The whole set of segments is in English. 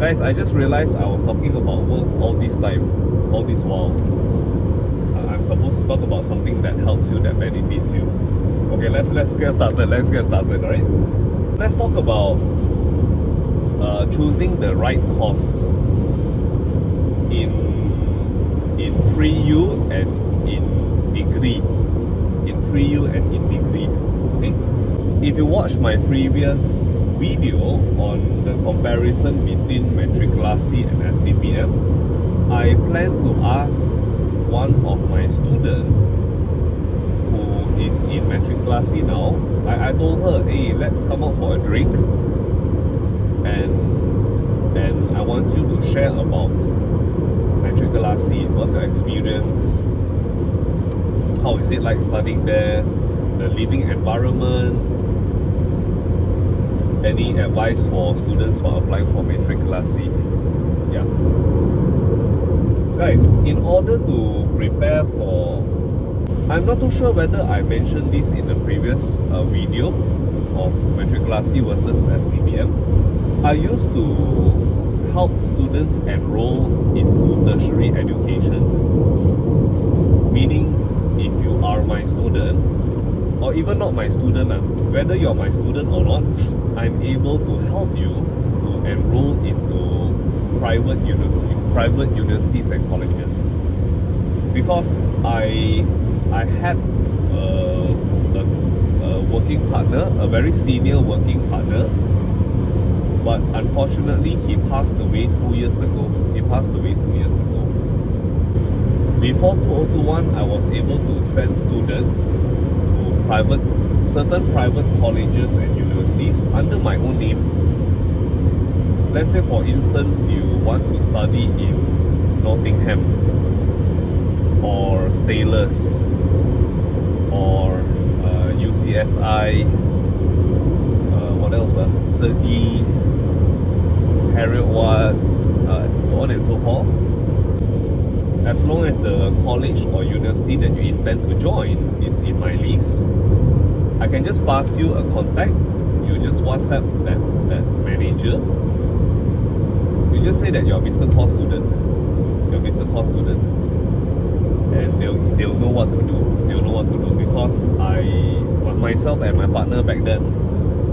Guys, I just realized I was talking about work all this while. I'm supposed to talk about something that helps you, that benefits you. Okay, let's get started, alright? Let's talk about choosing the right course in pre-U and in degree. Okay? If you watch my previous video on the comparison between Matriculasi and STPM, I plan to ask one of my students who is in Matriculasi now. I told her, hey, let's come out for a drink and I want you to share about Matriculasi. What's your experience? How is it like studying there? The living environment? Any advice for students who are applying for Matriculasi? Yeah. Guys, in order to prepare for... I'm not too sure whether I mentioned this in the previous video of Matriculasi versus STPM. I used to help students enroll into tertiary education. Meaning, if you are my student, or even not my student, whether you're my student or not, I'm able to help you to enroll into private universities and colleges. Because I had a working partner, a very senior working partner, but unfortunately he passed away 2 years ago. Before 2021, I was able to send students to certain private colleges and universities under my own name. Let's say, for instance, you want to study in Nottingham or Taylor's or UCSI, what else? Sergi, Harriet Watt, so on and so forth. As long as the college or university that you intend to join is in my list, I can just pass you a contact. You just WhatsApp that manager. You just say that you're a Mr. Khor student. And they'll know what to do. Because myself and my partner back then,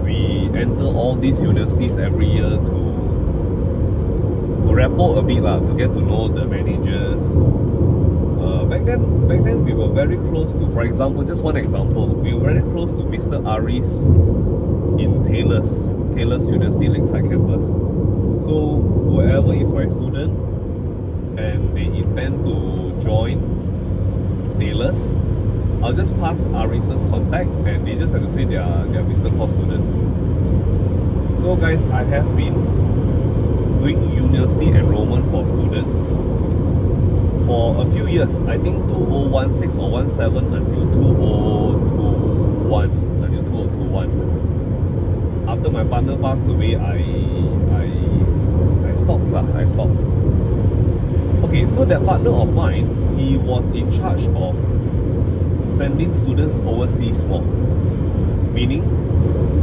we enter all these universities every year to rapport a bit to get to know the managers. Back then we were very close to, for example, just one example, we were very close to Mr. Aris in Taylor's University Lakeside campus. So whoever is my student and they intend to join Taylor's, I'll just pass Aris's contact and they just have to say they are Mr. Khor student. So guys, I have been doing university enrollment for students for a few years. I think 2016 or 17 until 2021. After my partner passed away, I stopped. Okay, so that partner of mine, he was in charge of sending students overseas more. Meaning,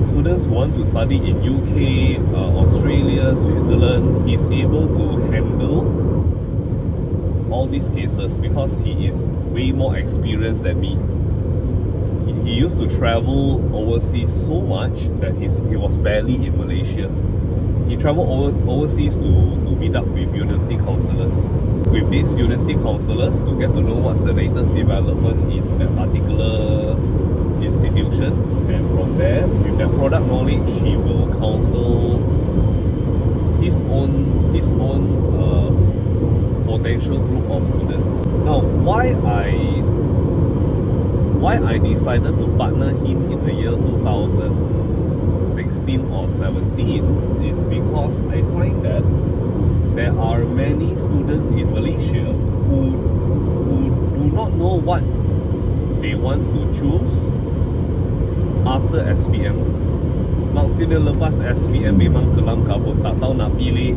students who want to study in UK, Australia, Switzerland, he's able to handle all these cases because he is way more experienced than me. He used to travel overseas so much that he was barely in Malaysia. He traveled overseas to meet up with university counsellors. With these university counsellors, to get to know what's the latest development in that particular institution, and from there, with that product knowledge, he will counsel his own potential group of students. Now, why I decided to partner him in the year 2016 or 17 is because I find that there are many students in Malaysia who do not know what they want to choose after SPM. Maksudnya lepas SPM memang kelam kabut, tak tahu nak pilih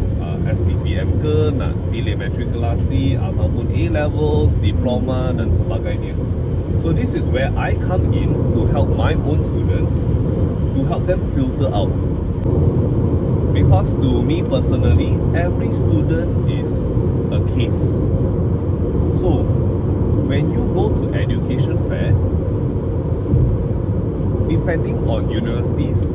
STPM ke, nak pilih Matriculasi ataupun A-levels, diploma dan sebagainya. So this is where I come in to help my own students, to help them filter out. Because to me personally, every student is a case. So when you go to education fair, depending on universities,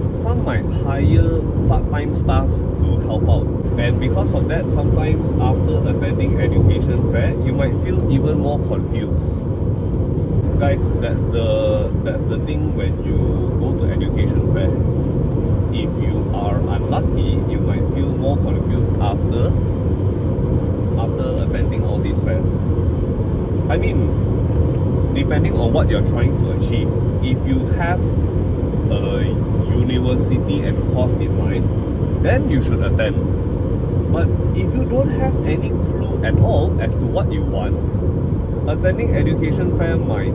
some might hire part-time staffs to help out, and because of that, sometimes after attending education fair, you might feel even more confused. Guys, that's the thing when you go to education fair. If you are unlucky, you might feel more confused after attending all these fairs. I mean, depending on what you're trying to achieve, if you have a university and course in mind, then you should attend. But if you don't have any clue at all as to what you want, attending education fair might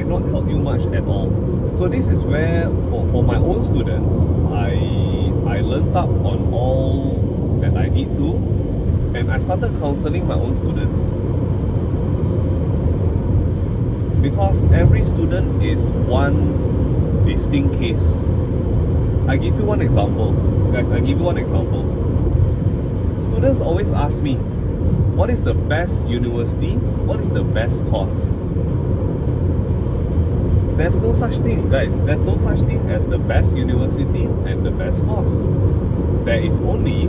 not help you much at all. So this is where for my own students, I learned up on all that I need to, and I started counseling my own students. Because every student is one distinct case. I give you one example. Guys, I give you one example. Students always ask me, what is the best university? What is the best course? There's no such thing, guys. There's no such thing as the best university and the best course. There is only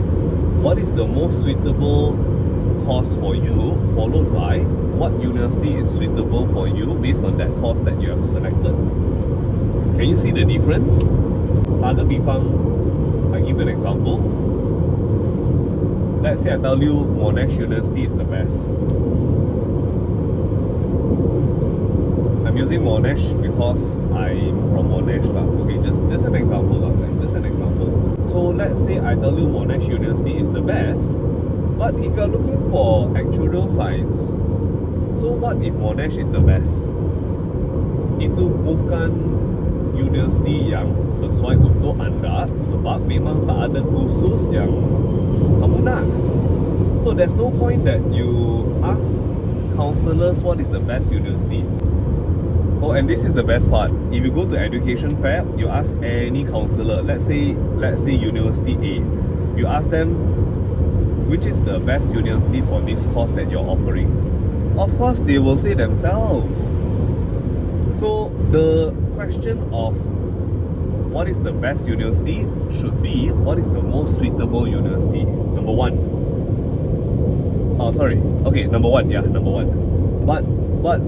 what is the most suitable course for you, followed by what university is suitable for you based on that course that you have selected. Can you see the difference? Other bifang, I give an example. Let's say I tell you Monash University is the best. I'm using Monash because I'm from Monash lah. Okay, just an example lah, guys. Just an example. So let's say I tell you Monash University is the best, but if you're looking for actuarial science, so what if Monash is the best? Itu bukan universiti yang sesuai untuk anda sebab memang tak ada kursus yang kamu nak. So there's no point that you ask counselors what is the best university. Oh, and this is the best part. If you go to education fair, you ask any counselor, let's say University A, you ask them which is the best university for this course that you're offering. Of course, they will say themselves. So the question of what is the best university should be what is the most suitable university. Number one. Oh, sorry. Okay, number one. Yeah, number one. But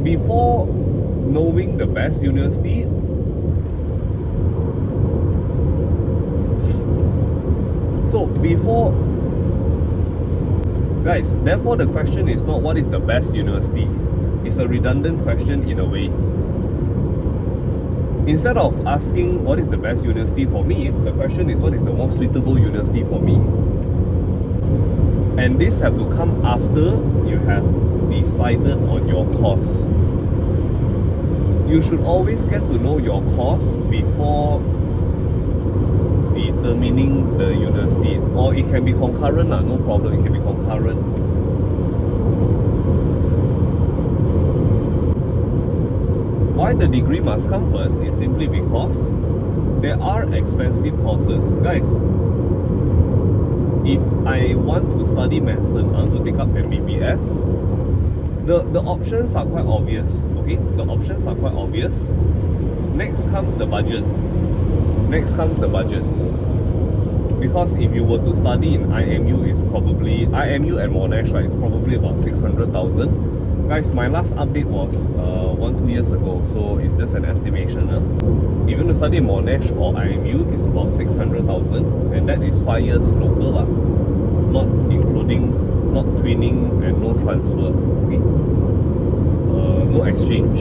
before knowing the best university, guys, therefore the question is not what is the best university. It's a redundant question in a way. Instead of asking what is the best university for me, the question is what is the most suitable university for me. And this have to come after you have decided on your course. You should always get to know your course before determining the university. Or it can be concurrent, no problem, it can be concurrent. Why the degree must come first is simply because there are expensive courses. Guys, if I want to study medicine, I want to take up MBBS, the options are quite obvious, okay? The options are quite obvious. Next comes the budget. Because if you were to study in IMU, it's probably, IMU and Monash, right, it's probably about 600,000. Guys, my last update was 1-2 years ago, so it's just an estimation. If you want to study Monash or IMU, it's about 600,000, and that is 5 years local, not including, not twinning and no transfer, okay? No exchange.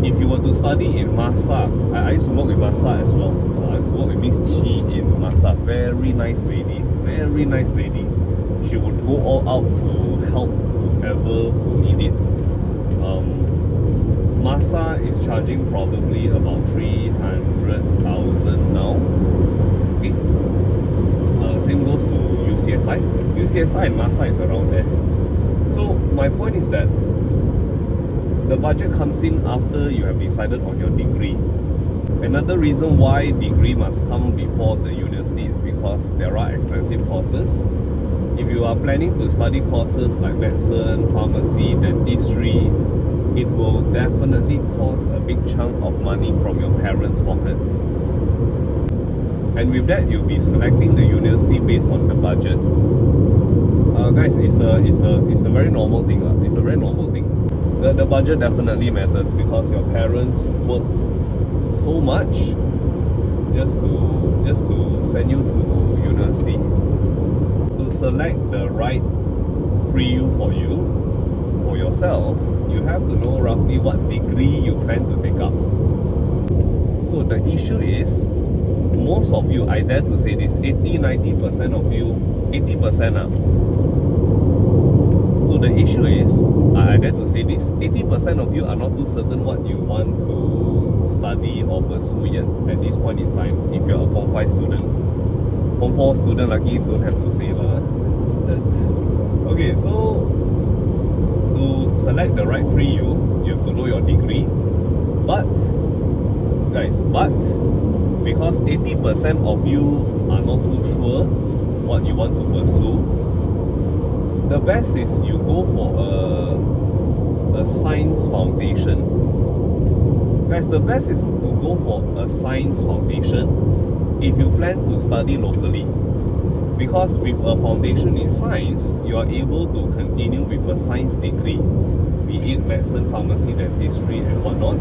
If you were to study in Masa, I used to work with Masa as well. I used to work with Miss Chi in Masa. Very nice lady. She would go all out to help whoever who need it. Masa is charging probably about 300,000 now. Okay. Same goes to UCSI. UCSI and Masa is around there. So my point is that the budget comes in after you have decided on your degree. Another reason why degree must come before the university is because there are expensive courses. If you are planning to study courses like medicine, pharmacy, dentistry, it will definitely cost a big chunk of money from your parents' pocket. And with that, you'll be selecting the university based on the budget. Guys, it's a very normal thing. It's a very normal thing. The budget definitely matters because your parents work so much just to send you to university. To select the right pre-U for you, for yourself, you have to know roughly what degree you plan to take up. So the issue is, most of you, I dare to say this, 80-90% of you, 80%. So the issue is, I dare to say this, 80% of you are not too certain what you want to study or pursue yet at this point in time. If you're a Form 5 student, Form 4 student, lucky you don't have to say lah. Okay, so to select the right pre-U, you have to know your degree. But, guys, because 80% of you are not too sure what you want to pursue, the best is you go for a science foundation. Guys, the best is to go for a science foundation if you plan to study locally. Because with a foundation in science, you are able to continue with a science degree, be it medicine, pharmacy, dentistry and whatnot.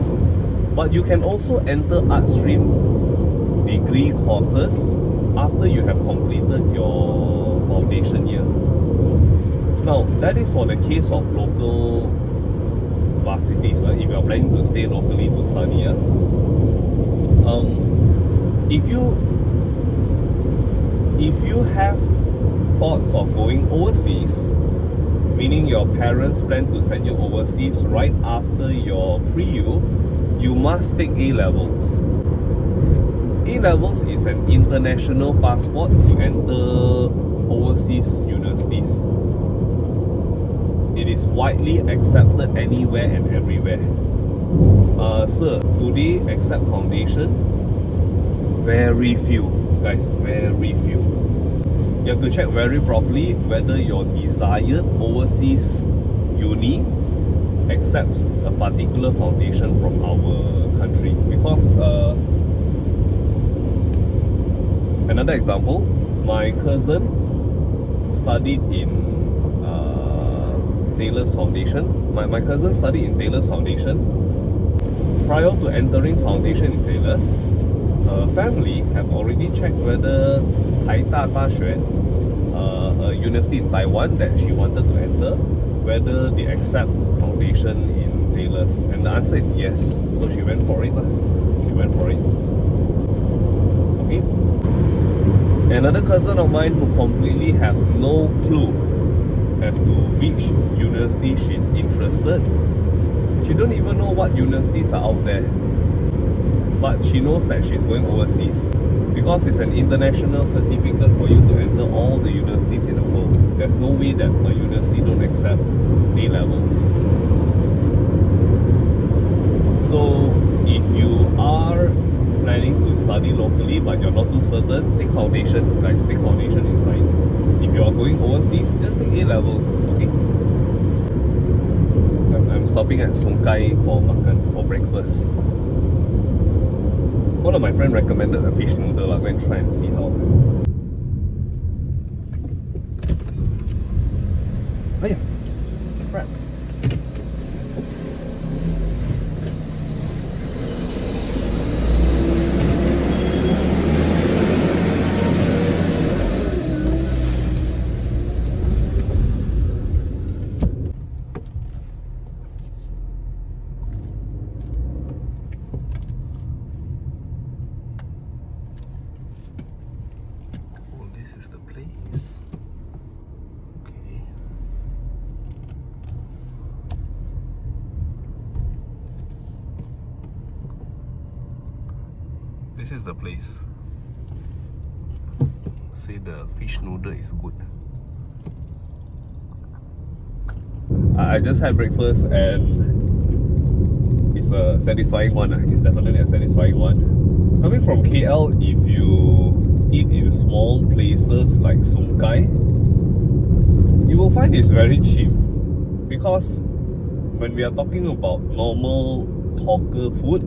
But you can also enter art stream degree courses after you have completed your foundation year. Now, that is for the case of local varsities, if you are planning to stay locally to study. If you have thoughts of going overseas, meaning your parents plan to send you overseas right after your pre-U, you must take A-levels. A-levels is an international passport to enter overseas universities. It is widely accepted anywhere and everywhere. Sir, do they accept foundation? Very few, guys, very few. You have to check very properly whether your desired overseas uni accepts a particular foundation from our country. Because another example, my cousin studied in Taylor's Foundation. My cousin studied in Taylor's Foundation. Prior to entering foundation in Taylor's, her family have already checked whether Taita Daxue, a university in Taiwan that she wanted to enter, whether they accept foundation in Taylor's. And the answer is yes. So she went for it. She went for it. Okay. Another cousin of mine who completely have no clue as to which university she's interested. She don't even know what universities are out there, but she knows that she's going overseas because it's an international certificate for you to enter all the universities in the world. There's no way that a university don't accept A-levels. So if you are planning to study locally but you're not too certain, take foundation, guys. Take foundation in science. If you are going overseas, just take A-levels, okay? I'm stopping at Sungkai for breakfast. One of my friends recommended a fish noodle. I'll go and try and see how. Oh yeah, crap. This is the place. Say the fish noodle is good. I just had breakfast and it's a satisfying one. It's definitely a satisfying one. Coming from KL, if you eat in small places like Sungkai, you will find it's very cheap. Because when we are talking about normal hawker food,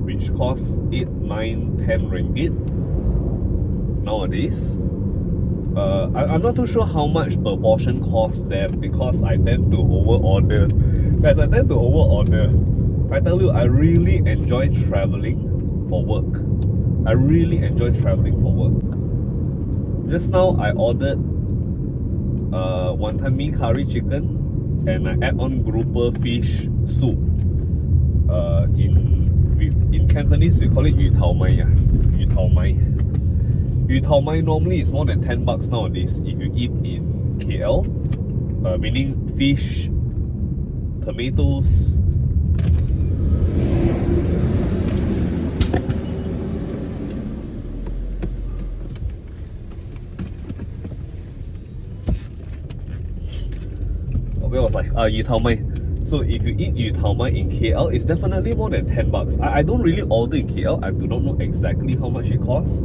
which costs 8, 9, 10 ringgit nowadays, I'm not too sure how much per portion costs there, because I tend to over order. Guys, I tend to over order. I tell you, I really enjoy traveling for work. I really enjoy traveling for work. Just now I ordered wonton mee curry chicken, and I add on grouper fish soup. In Cantonese we call it yu tao mai. Yu tao mai. Yu tao mai normally is more than 10 bucks nowadays if you eat in KL, meaning fish, tomatoes. Where was I? Yu tao mai. So if you eat yu tao mai in KL, it's definitely more than 10 bucks. I don't really order in KL. I do not know exactly how much it costs.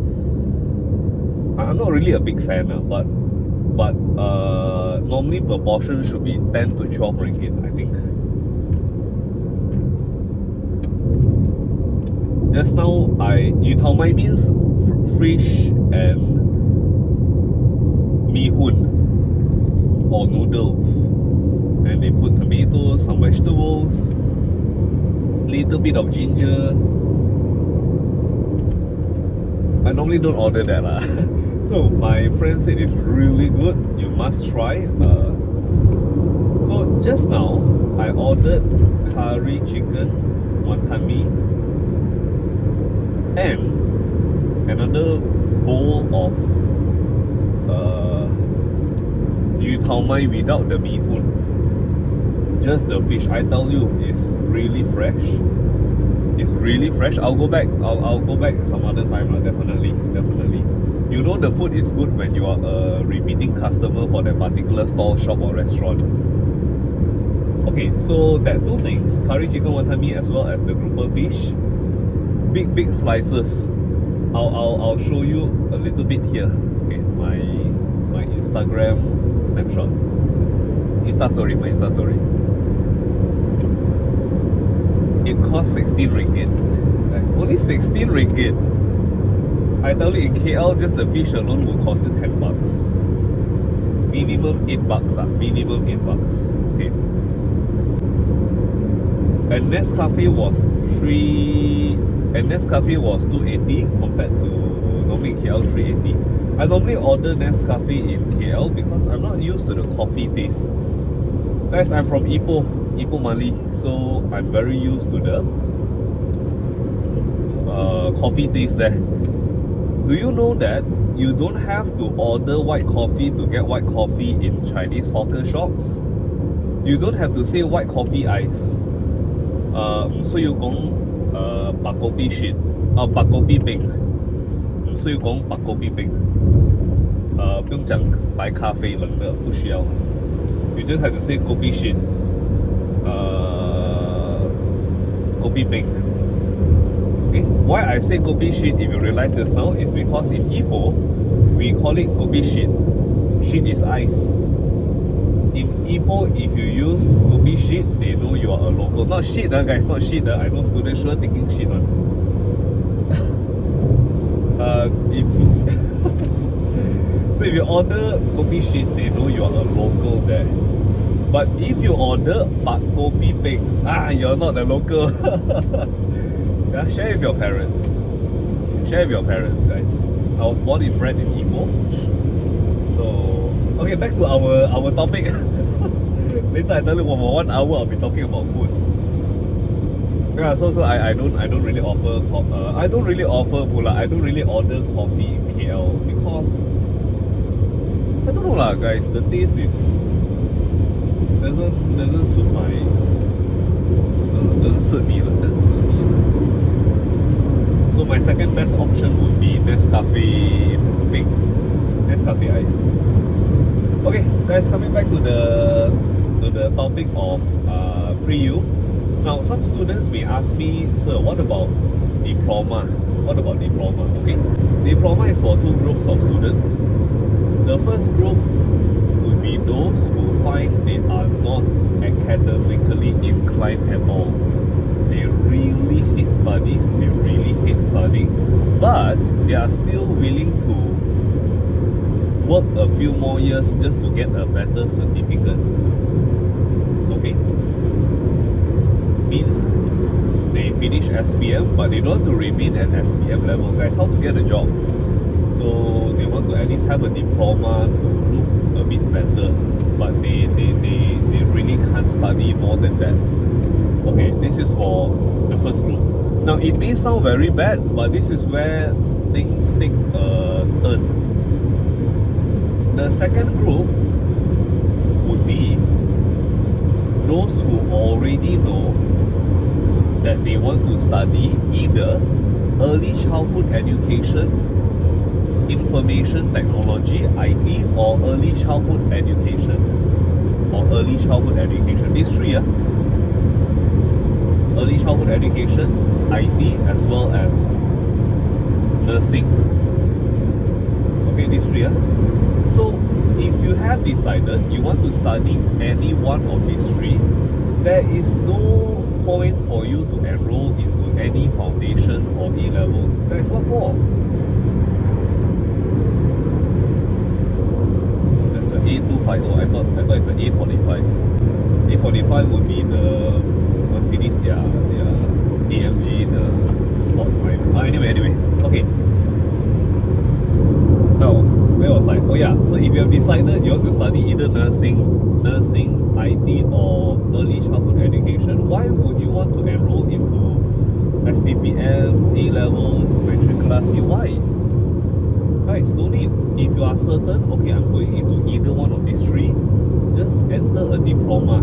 I'm not really a big fan, but normally per portion should be 10 to 12 ringgit, I think. Just now, yu tao mai means fish and mee hoon or noodles, and they put tomatoes, some vegetables, little bit of ginger. I normally don't order that lah. So my friend said it's really good, you must try. So just now I ordered curry chicken, wonton mee, and another bowl of yu tao mai without the mee hoon. Just the fish. I tell you, it's really fresh. It's really fresh. I'll go back some other time, definitely. You know the food is good when you are a repeating customer for that particular stall, shop or restaurant. Okay, so that two things, curry chicken wonton mee as well as the grouper fish, big slices. I'll show you a little bit here. Okay, my Instagram snapshot. My Insta story. It costs 16 ringgit. Guys, only 16 ringgit. I tell you, in KL, just the fish alone will cost you 10 bucks. Minimum 8 bucks. Minimum 8 bucks. Okay. And Nescafe was 280 compared to normally in KL 380. I normally order Nescafe in KL because I'm not used to the coffee taste. Guys, I'm from Ipoh, Mali, so I'm very used to the coffee taste there. Do you know that you don't have to order white coffee to get white coffee in Chinese hawker shops? You don't have to say white coffee ice. So you gong pak kopi shit, pak kopi peng. So you gong pak kopi peng. 不用讲白咖啡冷的，不需要。You just have to say kopi shit, kopi peng. Okay. Why I say kopi shit, if you realize just now, is because in Ipoh we call it kopi shit. Shit is ice. In Ipoh, if you use kopi shit, they know you are a local. Not shit, guys, not shit. I know students sure thinking shit one. So if you order kopi shit, they know you are a local there. But if you order pak kopi peng, you're not a local. Yeah, share with your parents. Share with your parents, guys. I was born and bred in Ipoh. So, okay, back to our topic. Later I tell you, for 1 hour I'll be talking about food. Yeah, so I don't really offer I don't really order coffee in KL because I don't know lah, guys. The taste is doesn't suit me. So my second best option would be Nescafe Pink, Nescafe Ice. Okay, guys, coming back to the topic of pre-U. Now, some students may ask me, sir, what about diploma? what about diploma? Okay, diploma is for two groups of students. The first group would be those who find they are not academically inclined at all. They really hate studies, they really hate studying, but they are still willing to work a few more years just to get a better certificate. Okay? Means they finish SPM, but they don't want to remain at SPM level. Guys, how to get a job? So they want to at least have a diploma to look a bit better, but they really can't study more than that. Okay, this is for the first group. Now it may sound very bad, but this is where things take a turn. The second group would be those who already know that they want to study either early childhood education, information technology, IT, or early childhood education. These three, early childhood education, IT, as well as nursing. Okay, these three. So if you have decided you want to study any one of these three, there is no point for you to enroll into any foundation or A-levels. Guys, what for? That's an A250. I thought it's an A45. A45 would be the Mercedes, their AMG, the sports line. Anyway. Okay. Now, where was I? Oh yeah, so if you have decided you want to study either nursing, IT, or early childhood education, why would you want to enroll into STPM, A-levels, matriculasi? Why? Guys, no need. If you are certain, okay, I'm going into either one of these three, just enter a diploma.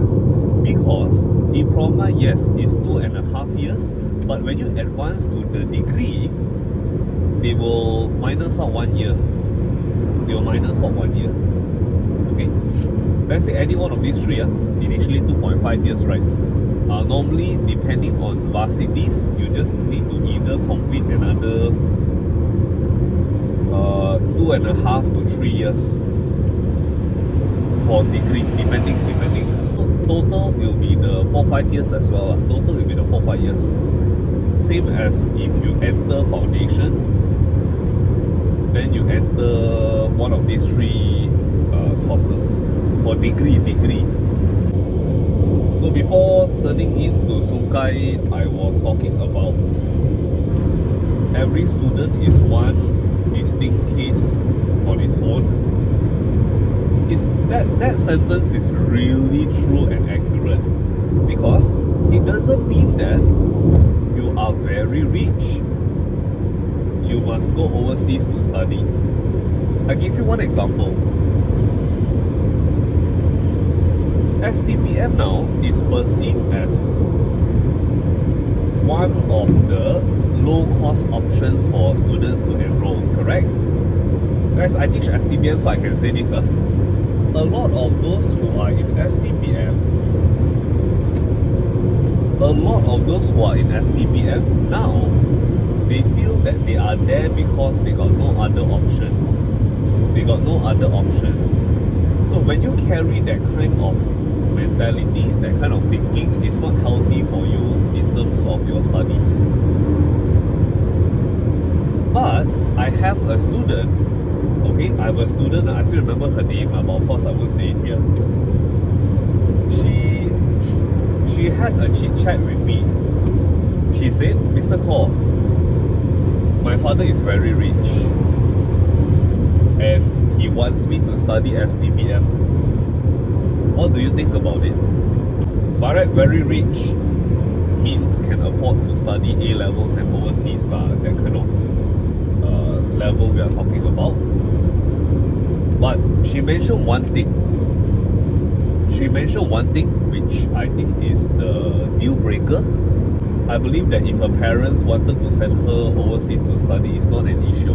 Because diploma, yes, is 2.5 years, but when you advance to the degree, they will minus out 1 year. Okay, let's say any one of these three, initially 2.5 years, right? Normally, depending on varsities, you just need to either complete another 2.5 to 3 years for degree, depending. Total it will be the 4-5 years as well. Total will be the 4-5 years. Same as if you enter foundation, then you enter one of these three courses for degree. So before turning into Sungkai, I was talking about every student is one distinct case on its own. That sentence is really true and accurate, because it doesn't mean that you are very rich, you must go overseas to study. I give you one example. STPM now is perceived as one of the low-cost options for students to enroll, correct? Guys, I teach STPM, so I can say this. A lot of those who are in STPM, now, they feel that they are there because they got no other options. So when you carry that kind of mentality, that kind of thinking, it's not healthy for you in terms of your studies. But I have a student, okay, I still remember her name, but of course I won't say it here. She had a chit chat with me. She said, Mr. Khor, my father is very rich and he wants me to study STPM. What do you think about it? By right, very rich means can afford to study A-levels and overseas, that kind of level we are talking about. But she mentioned one thing which I think is the deal breaker. I believe that if her parents wanted to send her overseas to study, it's not an issue.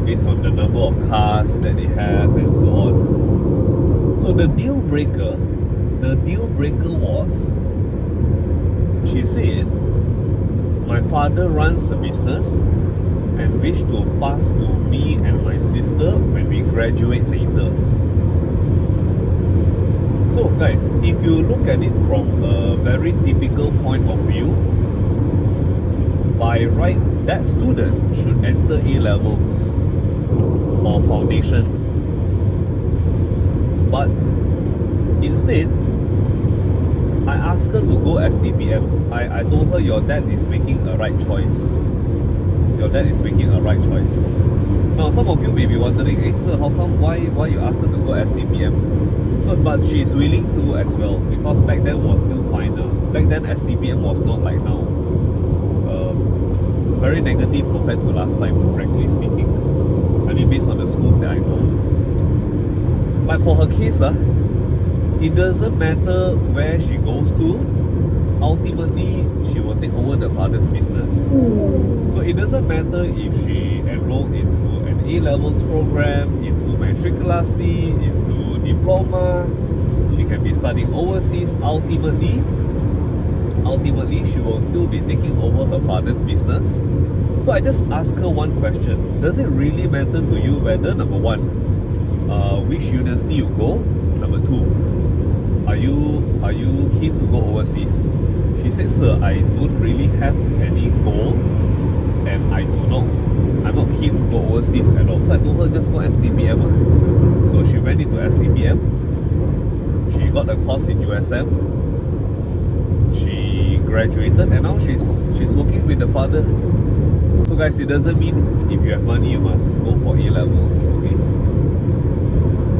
Based on the number of cars that they have and so on. So the deal breaker was, she said, my father runs a business and wish to pass to me and my sister when we graduate later. So guys, if you look at it from a very typical point of view, by right, that student should enter A-levels or foundation. But instead, I asked her to go STPM. I told her your dad is making a right choice. Your dad is making a right choice. Now some of you may be wondering, hey sir, how come why you asked her to go STPM? So but she's willing to as well, because back then was still fine. Back then STPM was not like now. Very negative compared to last time, frankly speaking. I mean, based on the schools that I know. But for her case, it doesn't matter where she goes to. Ultimately, she will take over the father's business. So it doesn't matter if she enrolled into an A-levels program, into matriculasi, into diploma. She can be studying overseas. Ultimately, she will still be taking over her father's business. So I just asked her one question. Does it really matter to you whether, number one, which university you go? Number two, are you keen to go overseas? She said, sir, I don't really have any goal and I'm not keen to go overseas at all. So I told her just go STPM. So she went into STPM. She got a course in USM. She graduated and now she's working with the father. So guys, it doesn't mean if you have money you must go for A-levels, okay?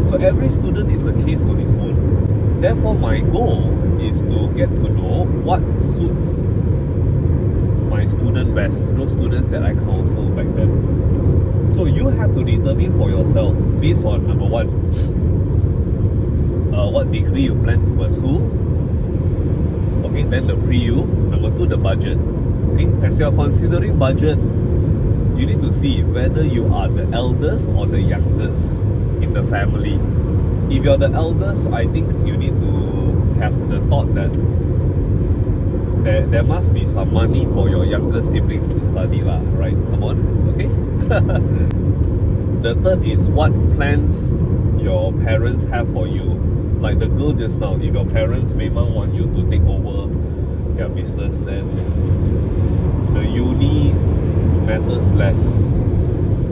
So every student is a case on its own. Therefore, my goal is to get to know what suits my student best, those students that I counsel back then. So you have to determine for yourself based on number one, what degree you plan to pursue. Okay, then the pre-U. Number two, the budget. Okay, as you are considering budget, you need to see whether you are the eldest or the youngest in the family. If you're the eldest, I think you need to have the thought that there must be some money for your younger siblings to study lah, right? Come on, okay? The third is what plans your parents have for you. Like the girl just now, if your parents memang want you to take over their business, then the uni matters less.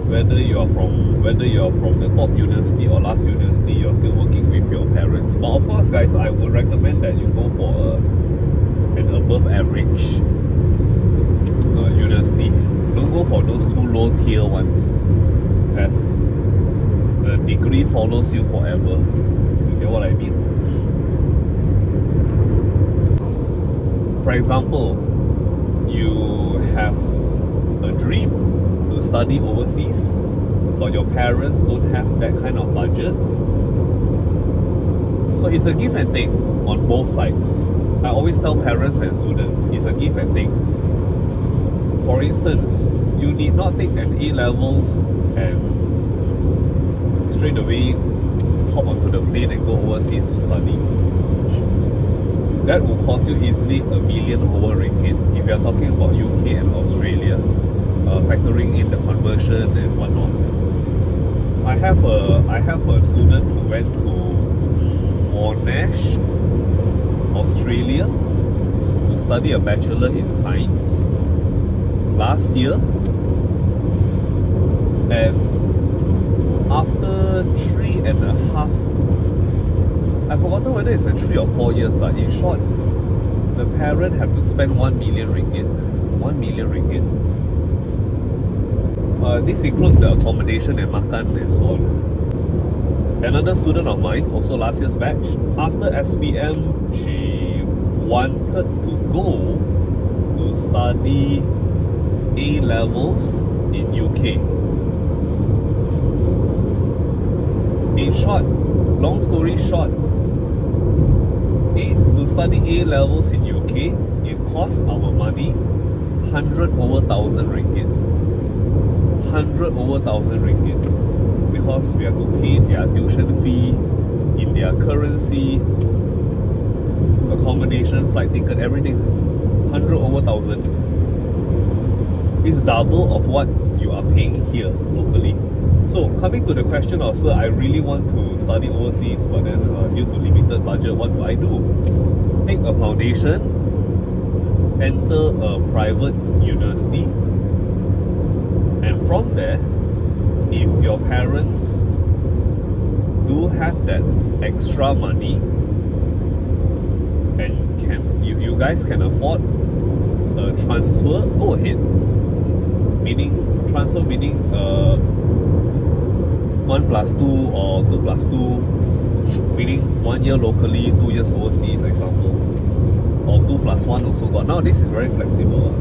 Whether you're from the top university or last university, you're still working with your parents. But of course, guys, I would recommend that you go for an above average university. Don't go for those too low tier ones, as the degree follows you forever. You get what I mean? For example, you have a dream to study overseas, but your parents don't have that kind of budget. So it's a give and take on both sides. I always tell parents and students, it's a give and take. For instance, you need not take an A-levels and straight away hop onto the plane and go overseas to study. That will cost you easily $1 million over ringgit if you are talking about UK and Australia, factoring in the conversion and whatnot. I have a student who went to Monash, Australia, to study a Bachelor in Science last year, and after 3.5, I've forgotten whether it's 3 or 4 years. In short, the parent have to spend 1 million ringgit. 1 million ringgit. This includes the accommodation and makan and so on. Another student of mine, also last year's batch, after SPM, she wanted to go to study A-levels in UK. In short, long story short, to study A-levels in UK, it costs our money 100 over 1,000 ringgit. 100 over 1,000 ringgit. Because we have to pay their tuition fee in their currency, accommodation, flight ticket, everything. 100 over 1,000. is double of what you are paying here locally. So coming to the question of, sir, I really want to study overseas, but then due to limited budget, what do I do? Take a foundation, enter a private university, and from there, if your parents do have that extra money and you guys can afford a transfer, go ahead. Transfer meaning 1+2 or 2+2, meaning 1 year locally, 2 years overseas, example. Or 2+1 also got. Nowadays is very flexible.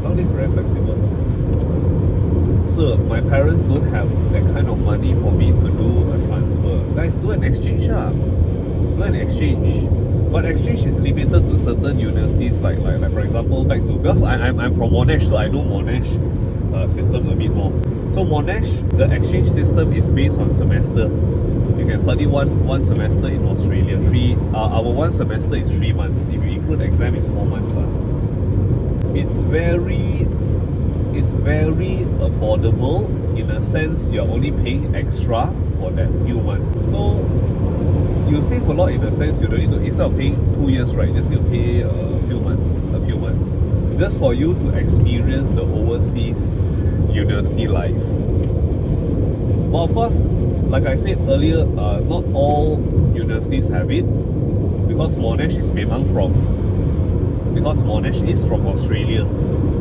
Sir, my parents don't have that kind of money for me to do a transfer. Guys, do an exchange. Do an exchange. But exchange is limited to certain universities, like for example, because I'm from Monash, so I know Monash system a bit more. So Monash, the exchange system is based on semester. You can study one semester in Australia. Our one semester is 3 months. If you include exam, it's 4 months. It's very affordable in a sense. You're only paying extra for that few months. So you save a lot in a sense. You don't need to, instead of paying 2 years, right, just need to pay a few months, just for you to experience the overseas university life. But of course, like I said earlier, not all universities have it, because Monash is from Australia,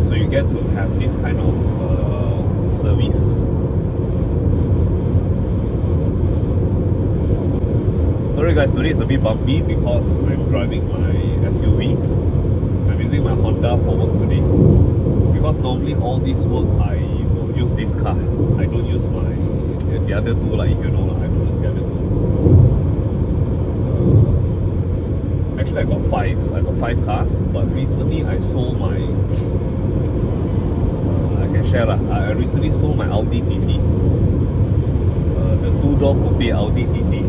so you get to have this kind of service. Sorry guys, today is a bit bumpy because I'm driving my SUV. I'm using my Honda for work today. Because normally all this work I will use this car. I don't use the other two, like, if you know, I don't use the other two. Actually I got 5 cars, but recently I sold my I can share lah. I recently sold my Audi TT. The 2-door coupe Audi TT.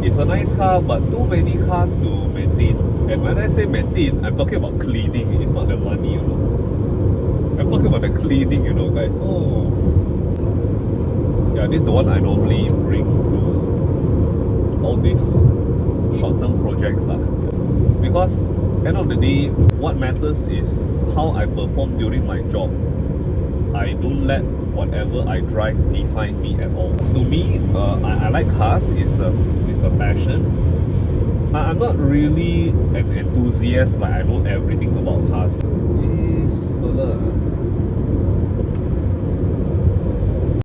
It's a nice car, but too many cars to maintain. And when I say maintain, I'm talking about cleaning. It's not the money, you know. I'm talking about the cleaning, you know, guys. Oh, yeah, this is the one I normally bring to all these short-term projects, because end of the day, what matters is how I perform during my job. I don't let whatever I drive define me at all. To me, I like cars. It's a passion. I'm not really an enthusiast, like I know everything about cars. This fella.